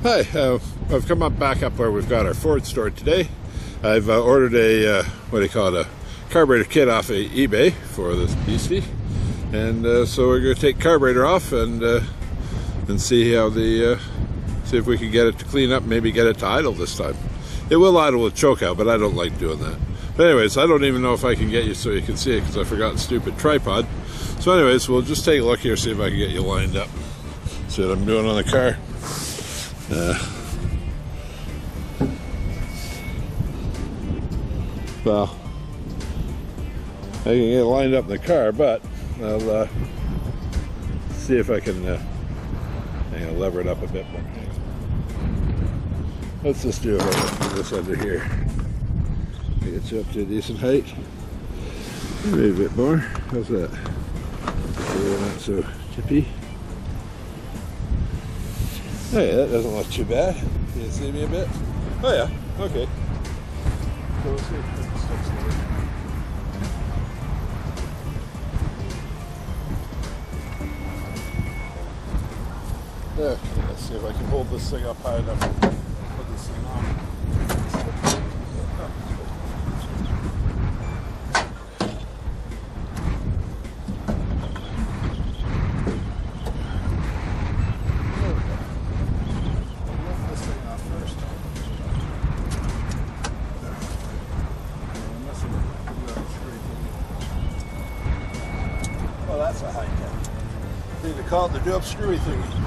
Hi, I've come back up where we've got our Ford store today. I've ordered a, a carburetor kit off of eBay for this beastie. And so we're going to take carburetor off and see how see if we can get it to clean up, maybe get it to idle this time. It will idle with choke out, but I don't like doing that. But anyways, I don't even know if I can get you so you can see it because I forgot the stupid tripod. So anyways, we'll just take a look here, see if I can get you lined up. See what I'm doing on the car. Well, I can get lined up in the car, but I'll see if I can lever it up a bit more. Let's just do this under here. Get you up to a decent height. Maybe a bit more. How's that? Not so tippy. Oh yeah, that doesn't look too bad. Can you see me a bit? Oh yeah, okay. So we'll see. Okay, let's see if I can hold this thing up high enough to put this thing on. Well, that's a high tech. Need to call it the do-up screwy thingy.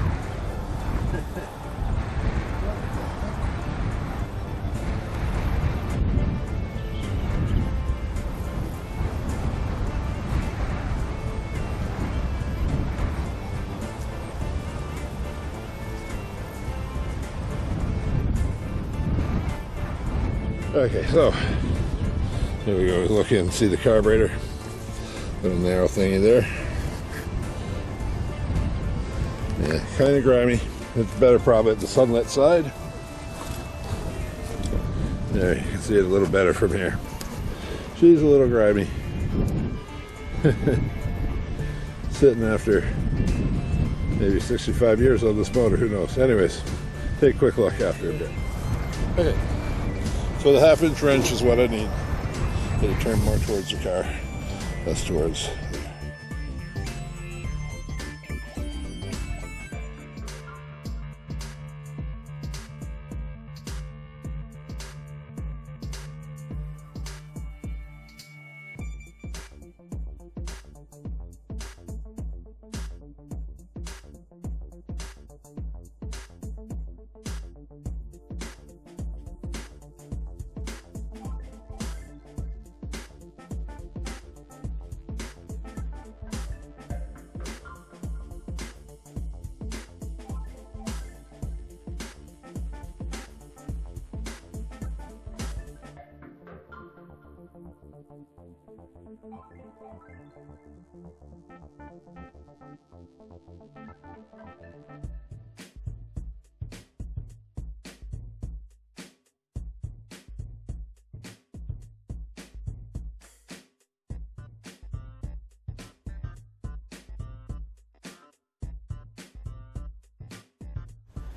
Okay, so here we go. Look in and see the carburetor. Little narrow thingy there. Yeah, kind of grimy. It's better probably at the sunlit side. There, you can see it a little better from here. She's a little grimy. Sitting after maybe 65 years on this motor, who knows. Anyways, take a quick look after a bit. Okay. So the 1/2-inch wrench is what I need. Get it turned more towards the car. That's towards.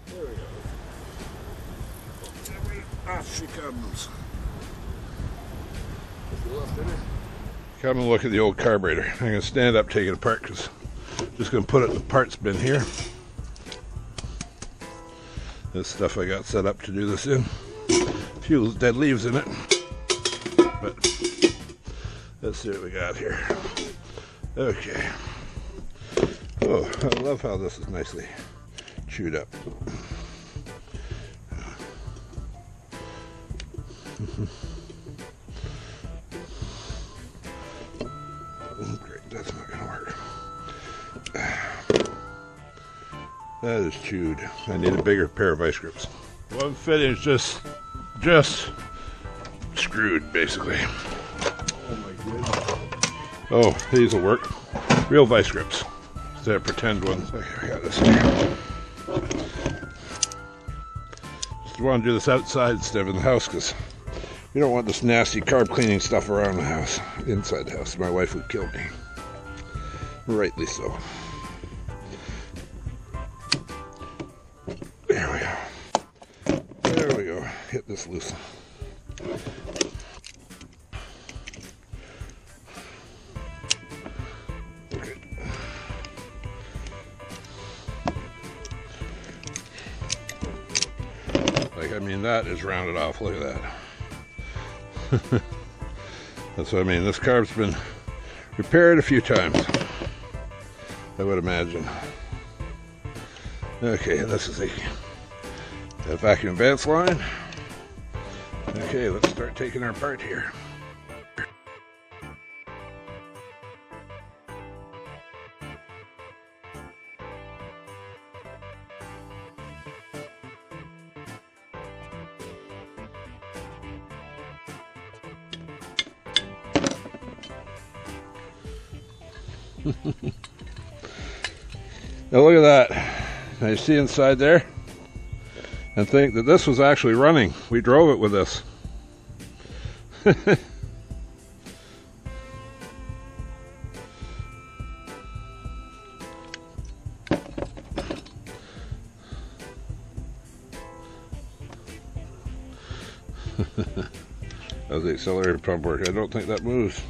There we go. Off she comes. Come and look at the old carburetor. I'm going to stand up, take it apart, because I'm just going to put it in the parts bin here. This stuff I got set up to do this in. A few dead leaves in it. But let's see what we got here. Okay. Oh, I love how this is nicely chewed up. Great, that's not gonna work. That is chewed. I need a bigger pair of vice grips. One fitting is just screwed, basically. Oh my goodness. Oh, these will work. Real vice grips. Instead of pretend ones. Okay, I got this here. Just want to do this outside instead of in the house because we don't want this nasty carb cleaning stuff around the house. Inside the house. My wife would kill me. Rightly so. There we go. this loose. Okay. Like, I mean, that is rounded off. Look at that. That's what I mean. This carb's been repaired a few times, I would imagine. Okay, this is a vacuum advance line. Okay, let's start taking her apart here. Now look at that. Now you see inside there? And think that this was actually running. We drove it with this. How's the accelerator pump work? I don't think that moves.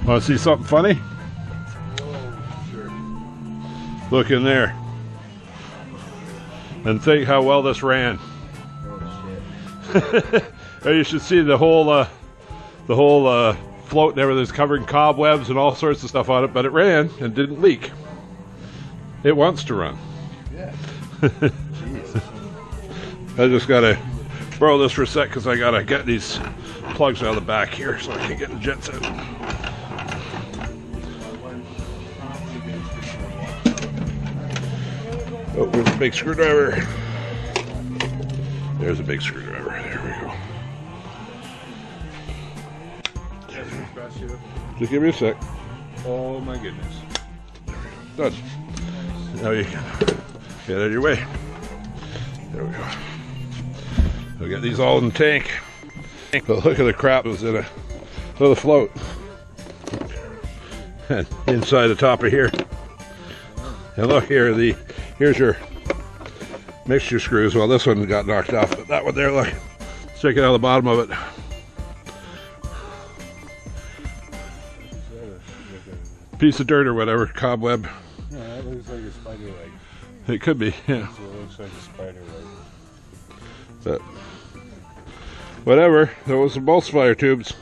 Want to see something funny? Oh, sure. Look in there. And think how well this ran. Oh, shit. Or you should see the whole float and everything's covered in cobwebs and all sorts of stuff on it, but it ran and didn't leak. It wants to run. Yeah. Jeez. I just gotta borrow this for a sec because I gotta get these plugs out of the back here so I can get the jets out. Oh, there's a big screwdriver. There's a big screwdriver. There we go. Just give me a sec. Oh my goodness. Done. Now you can get out of your way. There we go. We'll get these all in the tank. But look at the crap that was in a little float. And inside the top of here. And look here, here's your mixture screws. Well, this one got knocked off, but that one there, look. Let's check it out of the bottom of it. Piece of dirt or whatever, cobweb. Yeah, that looks like a spider leg. It could be, yeah. So it looks like a spider leg. But whatever, those are both splitter tubes.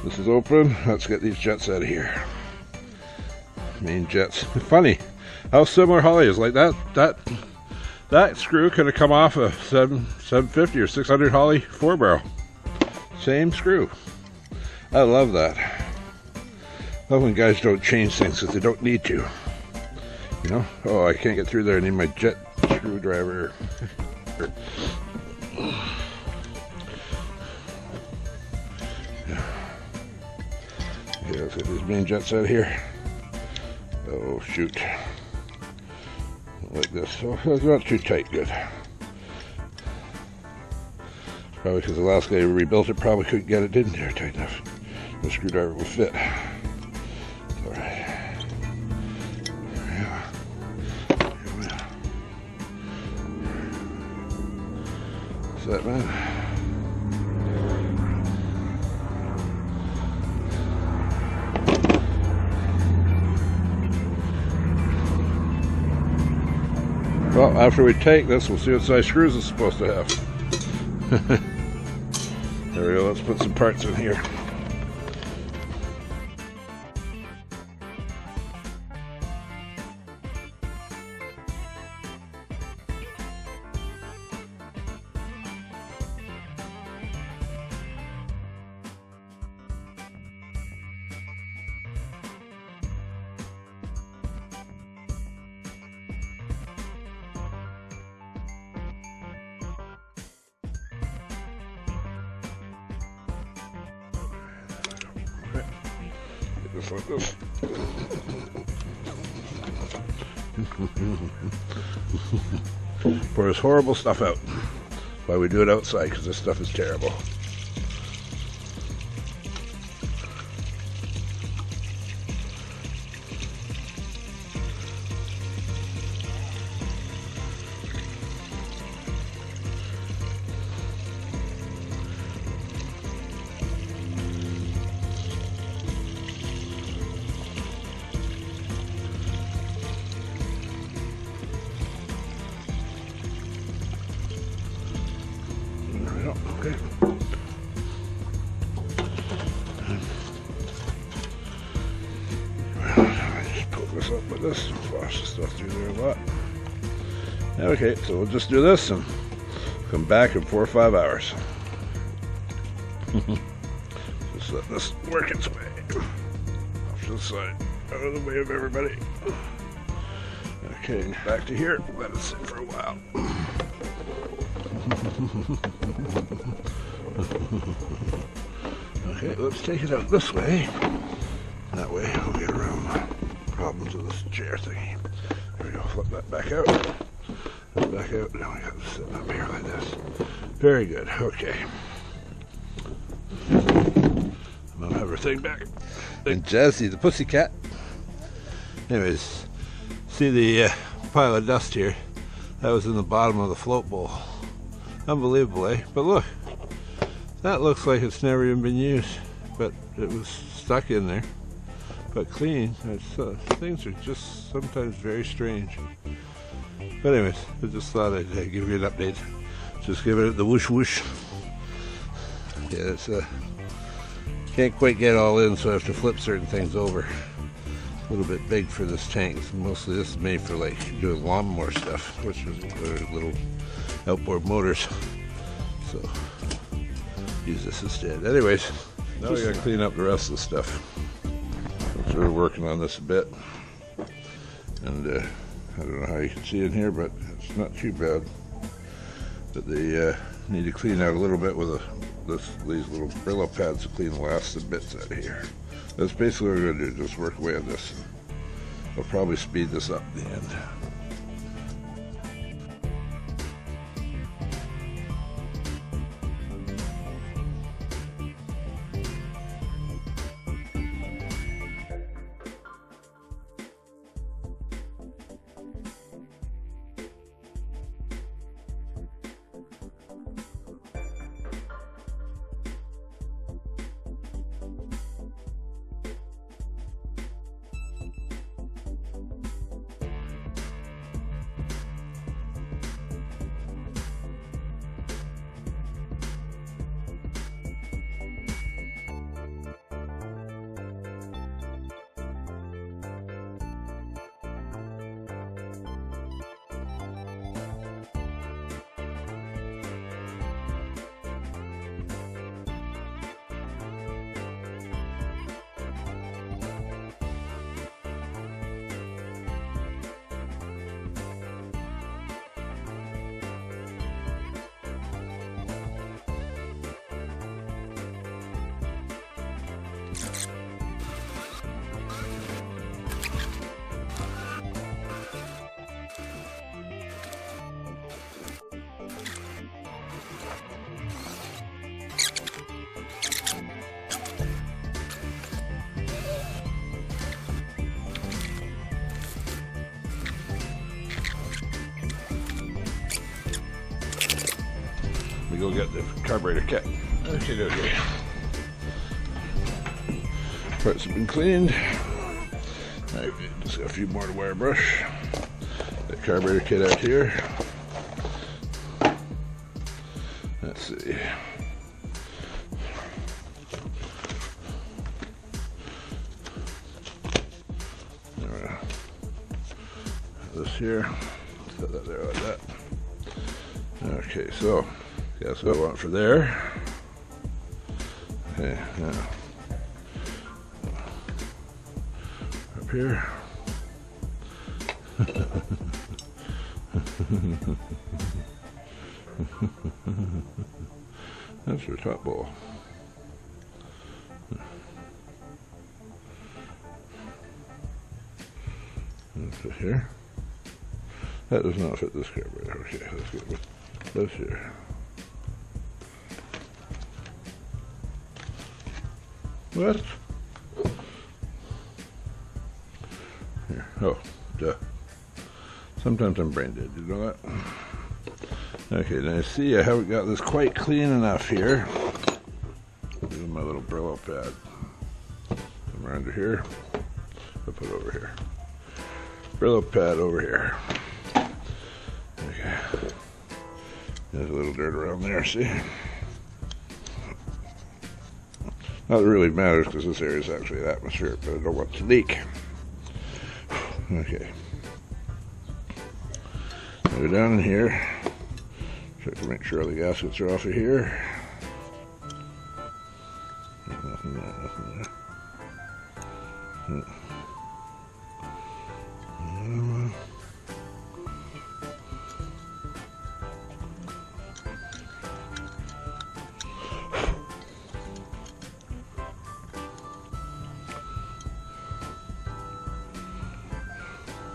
This is open. Let's get these jets out of here. Main jets. Funny how similar Holley is. Like that screw could have come off a 750 or 600 Holley 4-barrel. Same screw. I love that. Love when guys don't change things because they don't need to. You know? Oh, I can't get through there. I need my jet screwdriver. Yeah, let's get these main jets out of here. Oh, shoot. Like this. Oh, that's not too tight. Good. Probably because the last guy who rebuilt it probably couldn't get it in there tight enough. The screwdriver will fit. Alright. Yeah. What's that, man? Well, after we take this, we'll see what size screws it's supposed to have. There we go, let's put some parts in here. just like this. Pour this horrible stuff out. That's why we do it outside, because this stuff is terrible. Okay. I just poke this up with this, wash the stuff through there a lot. Okay, so we'll just do this and come back in 4 or 5 hours. Just let this work its way off to the side, out of the way of everybody. Okay, back to here, let it sit for a while. Okay, let's take it out this way. That way we'll get around my problems with this chair thingy. There we go, flip that back out. That back out. Now we got to sit up here like this. Very good, okay. I'm gonna have everything back. And Jazzy the pussycat. Anyways, see the pile of dust here? That was in the bottom of the float bowl. Unbelievable, eh? But look, that looks like it's never even been used, but it was stuck in there. But clean. Things are just sometimes very strange. But anyways, I just thought I'd give you an update. Just give it the whoosh whoosh. Yeah, it's can't quite get all in, so I have to flip certain things over. A little bit big for this tank. Mostly this is made for like doing lawnmower stuff, which is little outboard motors. So use this instead. Anyways, now we gotta clean up the rest of the stuff. I'm sort of working on this a bit, and I don't know how you can see in here, but it's not too bad. But they need to clean out a little bit with these little Brillo pads to clean the last of the bits out of here. That's basically what we're gonna do. Just work away on this. I'll probably speed this up at the end. We go get the carburetor kit. Okay. Parts have been cleaned. Right, just got a few more to wire brush. The carburetor kit out here. Let's see. There we go. This here. Set that there like that. Okay, so guess what I want for there. Okay, now up here. That's your top bowl. here. That does not fit this carburetor. Okay, let's get this here. What? Here. Oh, duh. Sometimes I'm brain dead, you know that? Okay, now see, I haven't got this quite clean enough here. This is my little Brillo pad. Come around to here. I'll put it over here. Brillo pad over here. Okay. There's a little dirt around there, see? Not that it really matters because this area is actually atmospheric, but I don't want it to leak. Okay. Go down in here. Check to make sure all the gaskets are off of here. Nothing there, nothing there.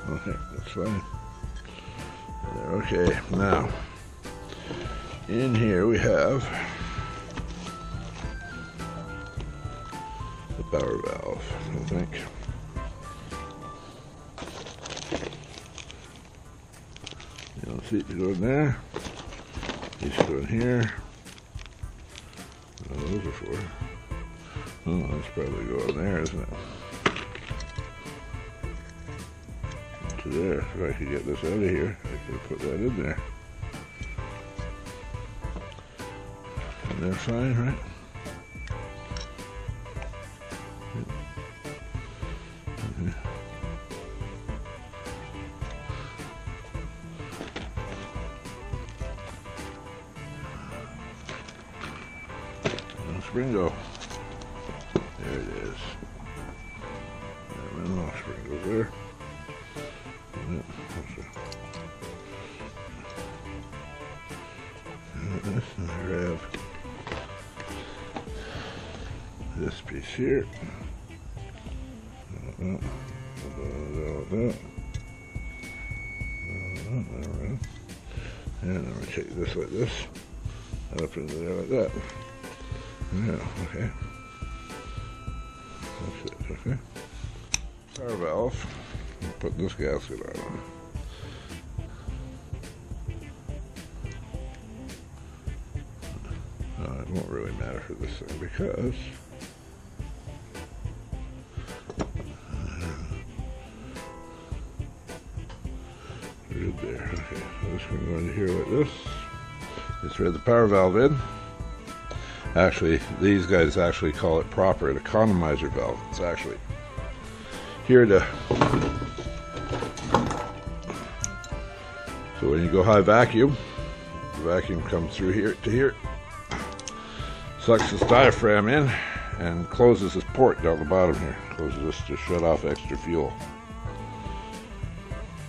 Okay, that's fine. There, okay, now in here we have the power valve, I think. You know, seat to go in there. These go in here. Oh, those are for. Oh, that's probably go in there, isn't it? To there. If I could get this out of here, I could put that in there. And they're fine, right? Spring go. There it is. And then spring goes there. And this, and I grab this piece here. And then we take this like this, and up into there like that. Yeah, okay. That's it, okay. Power valve. I'll put this gasket on. It won't really matter for this thing because right there. Okay, so this one going to here like this. Just thread the power valve in. Actually, these guys actually call it proper an economizer valve. It's actually here to, so when you go high vacuum, the vacuum comes through here to here, sucks this diaphragm in, and closes this port down the bottom here. Closes this to shut off extra fuel.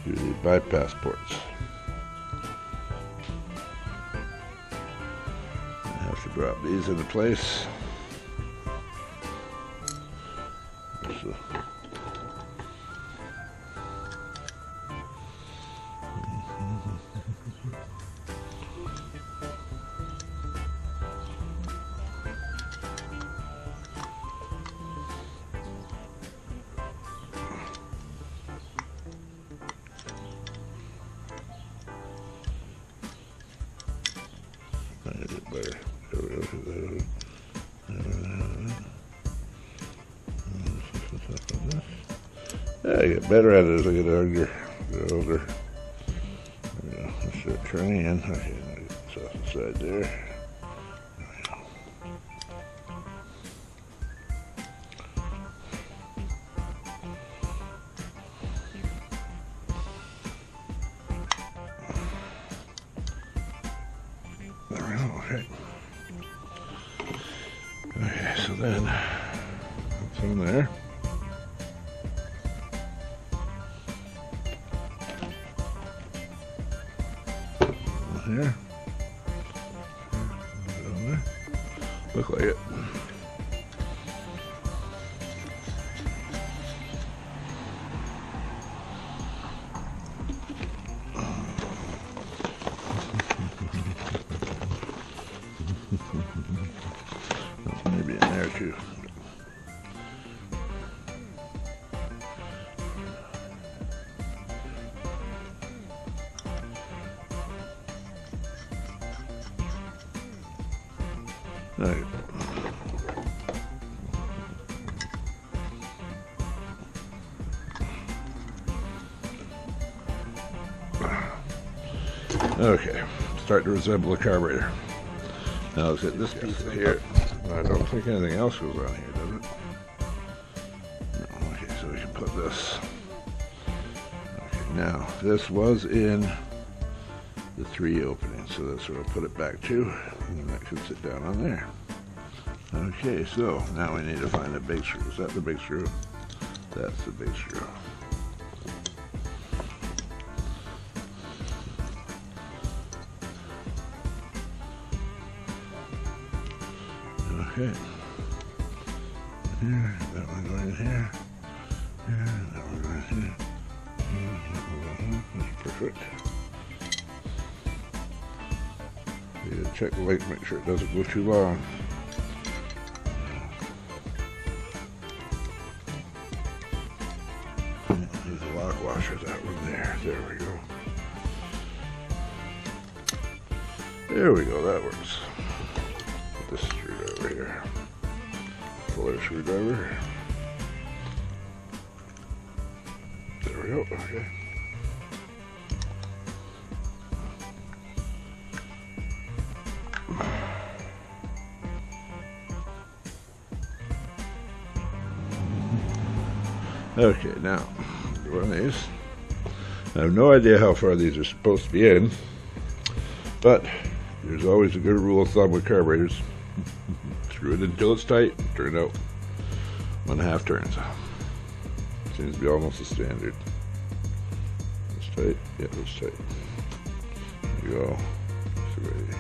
Through the bypass ports. To drop these into place. Better. Yeah, I get better at it as I get older. Yeah, let's start turning in. Okay, it's off the side there. There we go, okay. Okay, so then it's in there. Here. Look like it. Right. Okay, start to resemble a carburetor. Now let's get this piece of here. I don't think anything else goes on here, does it? No. Okay, so we can put this. Okay, now this was in the 3 openings, so that's where I'll put it back to, and then that can sit down on there. Okay, so now we need to find a big screw. Is that the big screw? That's the big screw. Okay. Here, that one going in here. Here, that one going in here. That's perfect. You gotta check the length, make sure it doesn't go too long. Needs a lock washer, that one there. There we go. There we go, that works. This screwdriver here. Fuller screwdriver. There we go, okay. Okay, now, one of these. I have no idea how far these are supposed to be in, but there's always a good rule of thumb with carburetors. Screw it until it's tight, turn out 1/2 turns. Seems to be almost the standard. It's tight, yeah, it's tight. There you go. It's ready.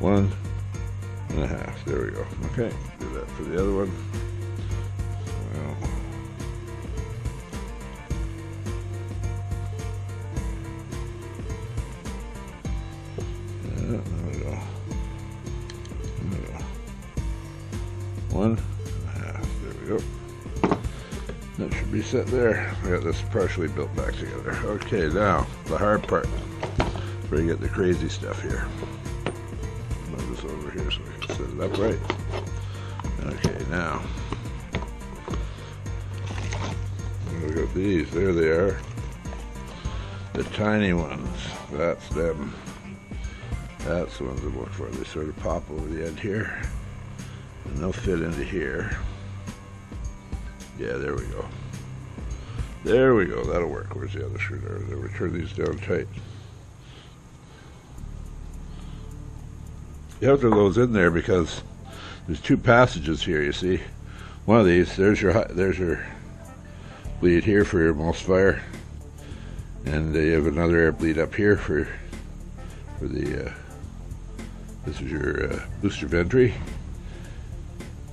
1.5, there we go. Okay, do that for the other one. Well, there we go. There we go. 1.5. There we go. That should be set there. I got this partially built back together. Okay, now the hard part. Where you get the crazy stuff here. Move this over here so we can set it up right. Okay, now look at these. There they are. The tiny ones. That's them. That's the ones I'm looking for. They sort of pop over the end here, and they'll fit into here. Yeah, there we go. There we go. That'll work. Where's the other screwdriver? There, we turn these down tight. You have to have those in there because there's 2 passages here. You see, one of these. There's your bleed here for your emulsifier, and you have another air bleed up here for the. This is your booster ventry,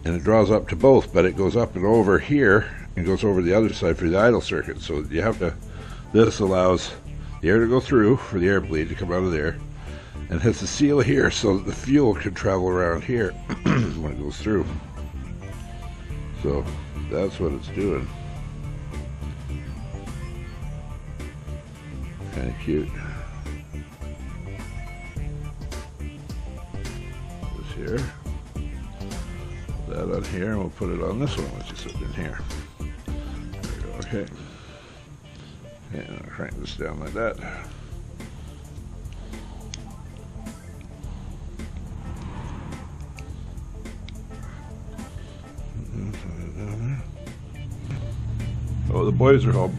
and it draws up to both, but it goes up and over here and goes over the other side for the idle circuit. So you have to. This allows the air to go through for the air bleed to come out of there, and hits the seal here so that the fuel can travel around here when it goes through. So that's what it's doing. Kind of cute. This here. That on here, and we'll put it on this one, which is sitting in here. There we go. Okay. And I'll crank this down like that. Oh, the boys are home.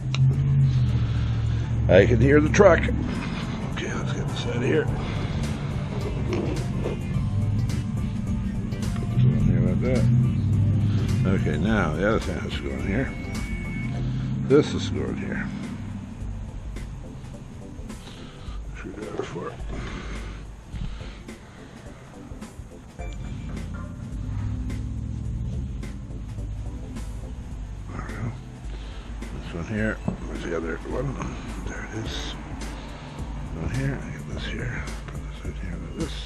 I can hear the truck. Okay, let's get this out of here. Put this on here like that. Okay, now the other thing has to go in here. This is going here. Screwdriver for it. One here. Where's the other one? There it is. One here. I get this here. Put this in here like this.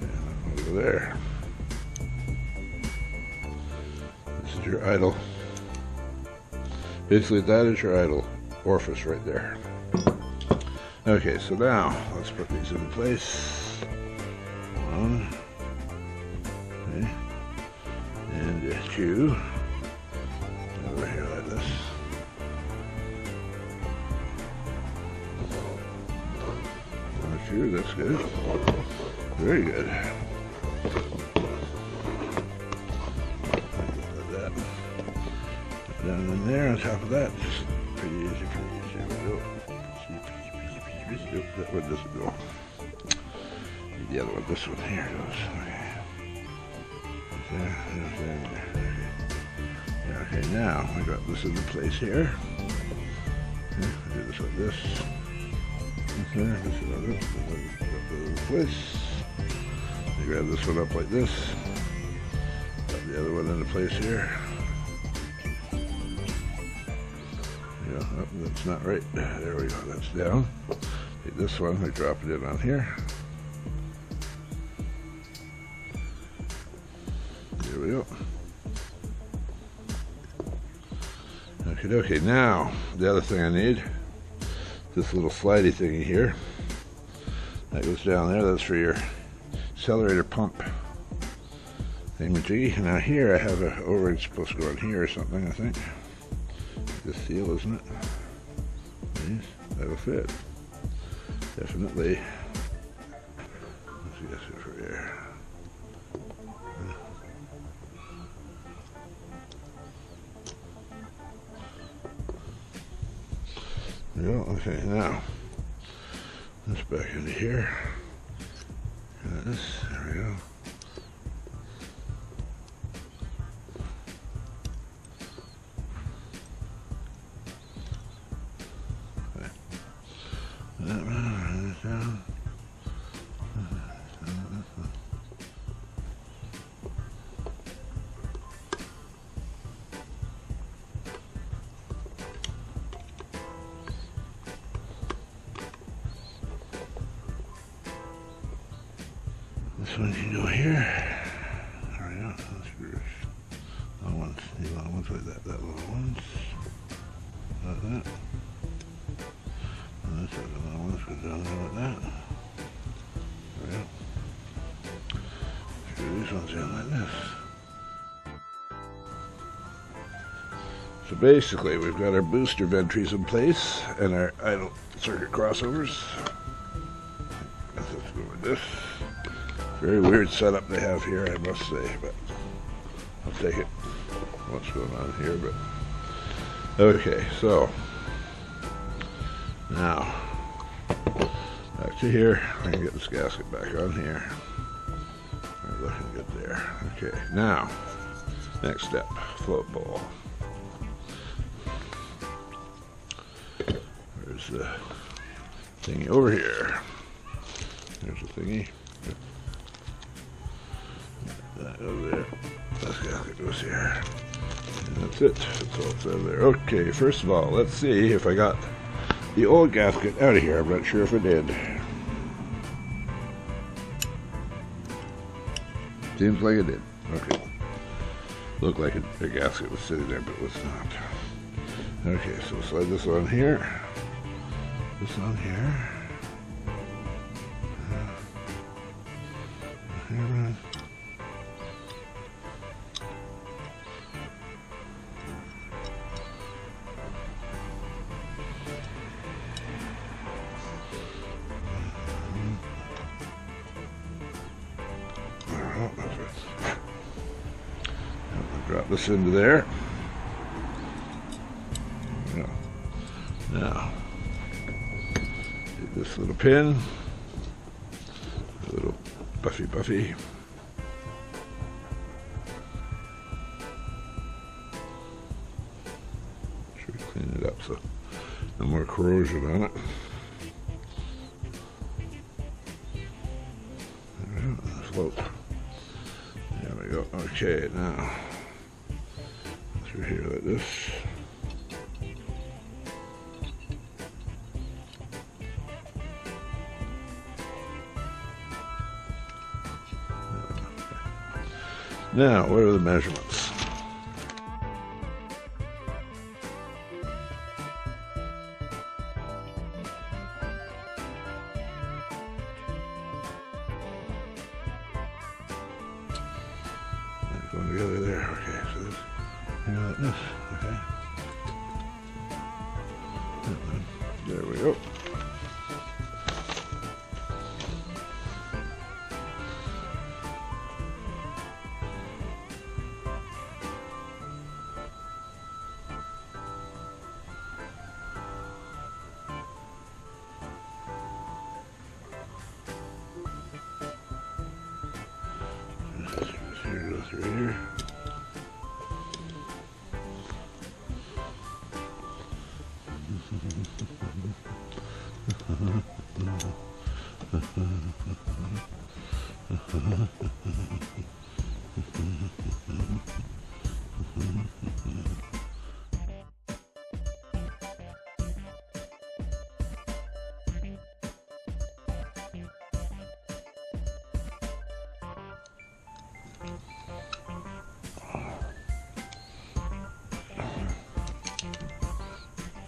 And over there. This is your idle. Basically, that is your idle orifice right there. Okay, so now let's put these in place. One, okay, and two over here like this. Two, that's good. Very good. Like that. Down in there on top of that. Just pretty easy, pretty easy. There we go. Nope, that one doesn't go. The other one, this one here goes. Okay. There. Okay, now I got this into place here. Okay, I do this like this. Okay, this is like this. Place. I grab this one up like this. Got the other one into place here. Yeah, oh, that's not right. There we go. That's down. Take this one. I drop it in on here. There we go. Okay. Now the other thing I need. This little slidey thingy here that goes down there, that's for your accelerator pump thingamajiggy. Now here I have an O-ring supposed to go in here or something, I think. This seal, isn't it? Yes, that'll fit. Definitely. Let's get it for here. Yeah, okay, now this back into here. This, there we go. Okay. That one, down. This one you go here. There we go. Those screws. Long ones. These long ones like that. That little ones. Like that. And this other long ones go down there like that. There we go. Screw these ones in like this. So basically we've got our booster ventries in place and our idle circuit crossovers. Let's go with this. Very weird setup they have here, I must say, but I'll take it. What's going on here, but okay, so now back to here. I can get this gasket back on here. We're looking good there. Okay, now next step, float bowl. There's the thingy over here. There's the thingy. That over there. This gasket goes here. And that's it. That's all it's out of there. Okay, first of all, let's see if I got the old gasket out of here. I'm not sure if I did. Seems like it did. Okay. Looked like a gasket was sitting there, but it was not. Okay, so slide this on here. This on here. Here. Drop this into there. Now, take this little pin, a little buffy. Should we clean it up so no more corrosion on it. Float. There we go. Okay, now through here like this. Now, what are the measurements? going together there. Okay, so this, here like this. Okay. There we go. Here, go through here.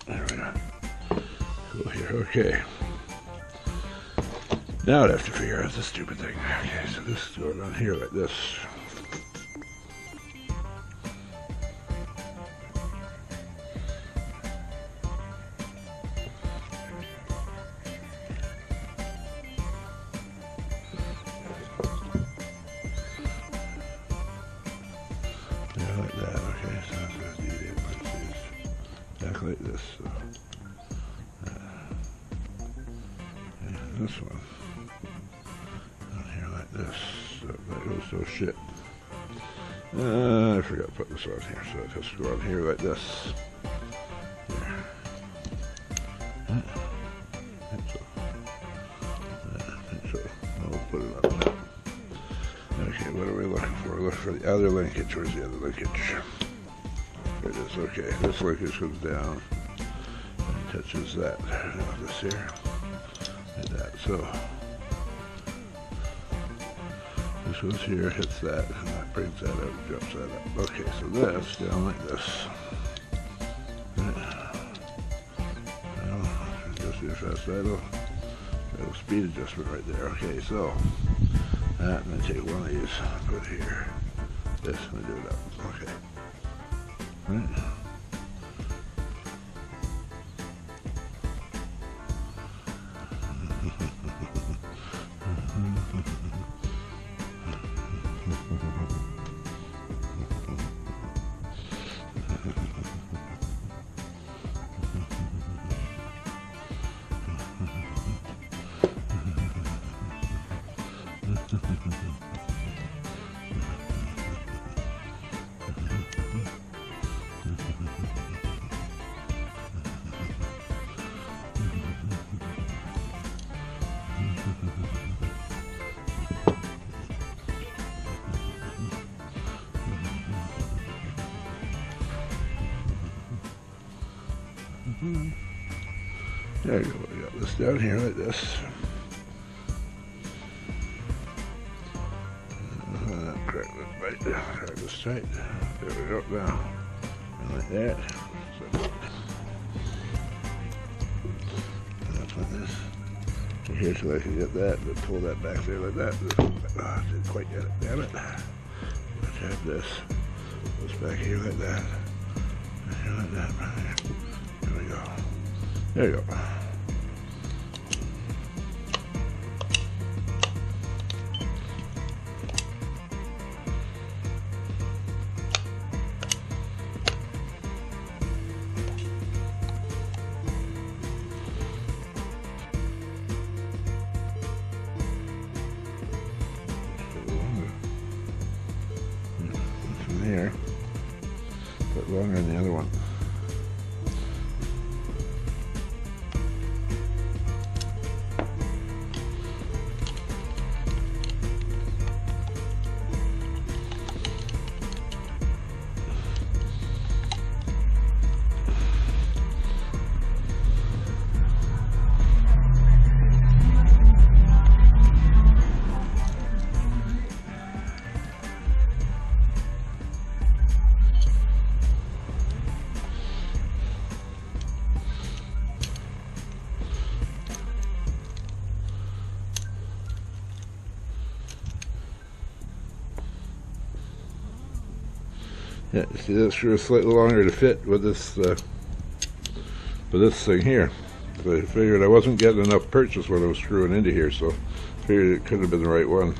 There we go. Cool here. Okay. Now I'd have to figure out this stupid thing. Okay, so this is going on here like this. Yeah, like that. Okay, so that's what I need. Back like this. So. And this one. Down here like this. So that goes so shit. I forgot to put this on here, so it has to go on here like this. Here. So I'll put it on that. Okay, what are we looking for? We're looking for the other linkage. Where's the other linkage? There it is. Okay, this linkage comes down and touches that. Now this here. Like that. So this goes here, hits that, and that brings that up, drops that up. Okay, so that's down like this. Well, just do a fast idle. Little speed adjustment right there. Okay, so that, and then take one of these, put it here. This, and do it up. Okay. Right. There you go, we got this down here like this. Crack that right there, crack this tight. There we go now. And like that. So, and that's like this. So here so I can get that, but pull that back there like that. Didn't quite get it, damn it. Let's have this. Goes back here like that. And here like that, right here. There we go. There you go. From here, but longer than the other one. Yeah, see that screw is slightly longer to fit with this thing here. So I figured I wasn't getting enough purchase when I was screwing into here, so I figured it could have been the right one.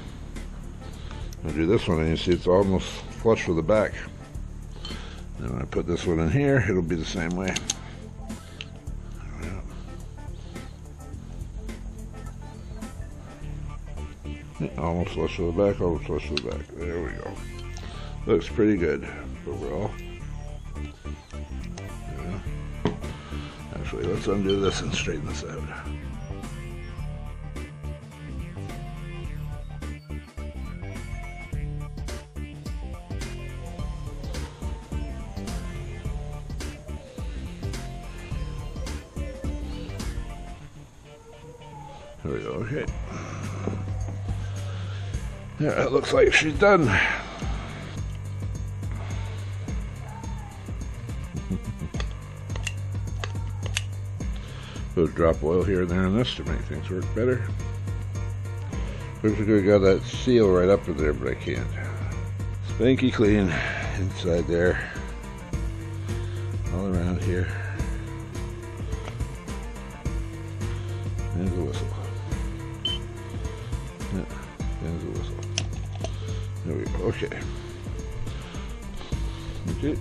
I'll do this one, and you see it's almost flush with the back. And when I put this one in here, it'll be the same way. Yeah, almost flush with the back, almost flush with the back. There we go. Looks pretty good overall. Yeah. Actually, let's undo this and straighten this out. There we go, okay. Yeah, it looks like she's done. Put a drop of oil here and there on this to make things work better. Wish I could have got that seal right up in there, but I can't. Spanky clean inside there. All around here. There's a whistle. Yeah, there's a whistle. There we go, okay. Okay.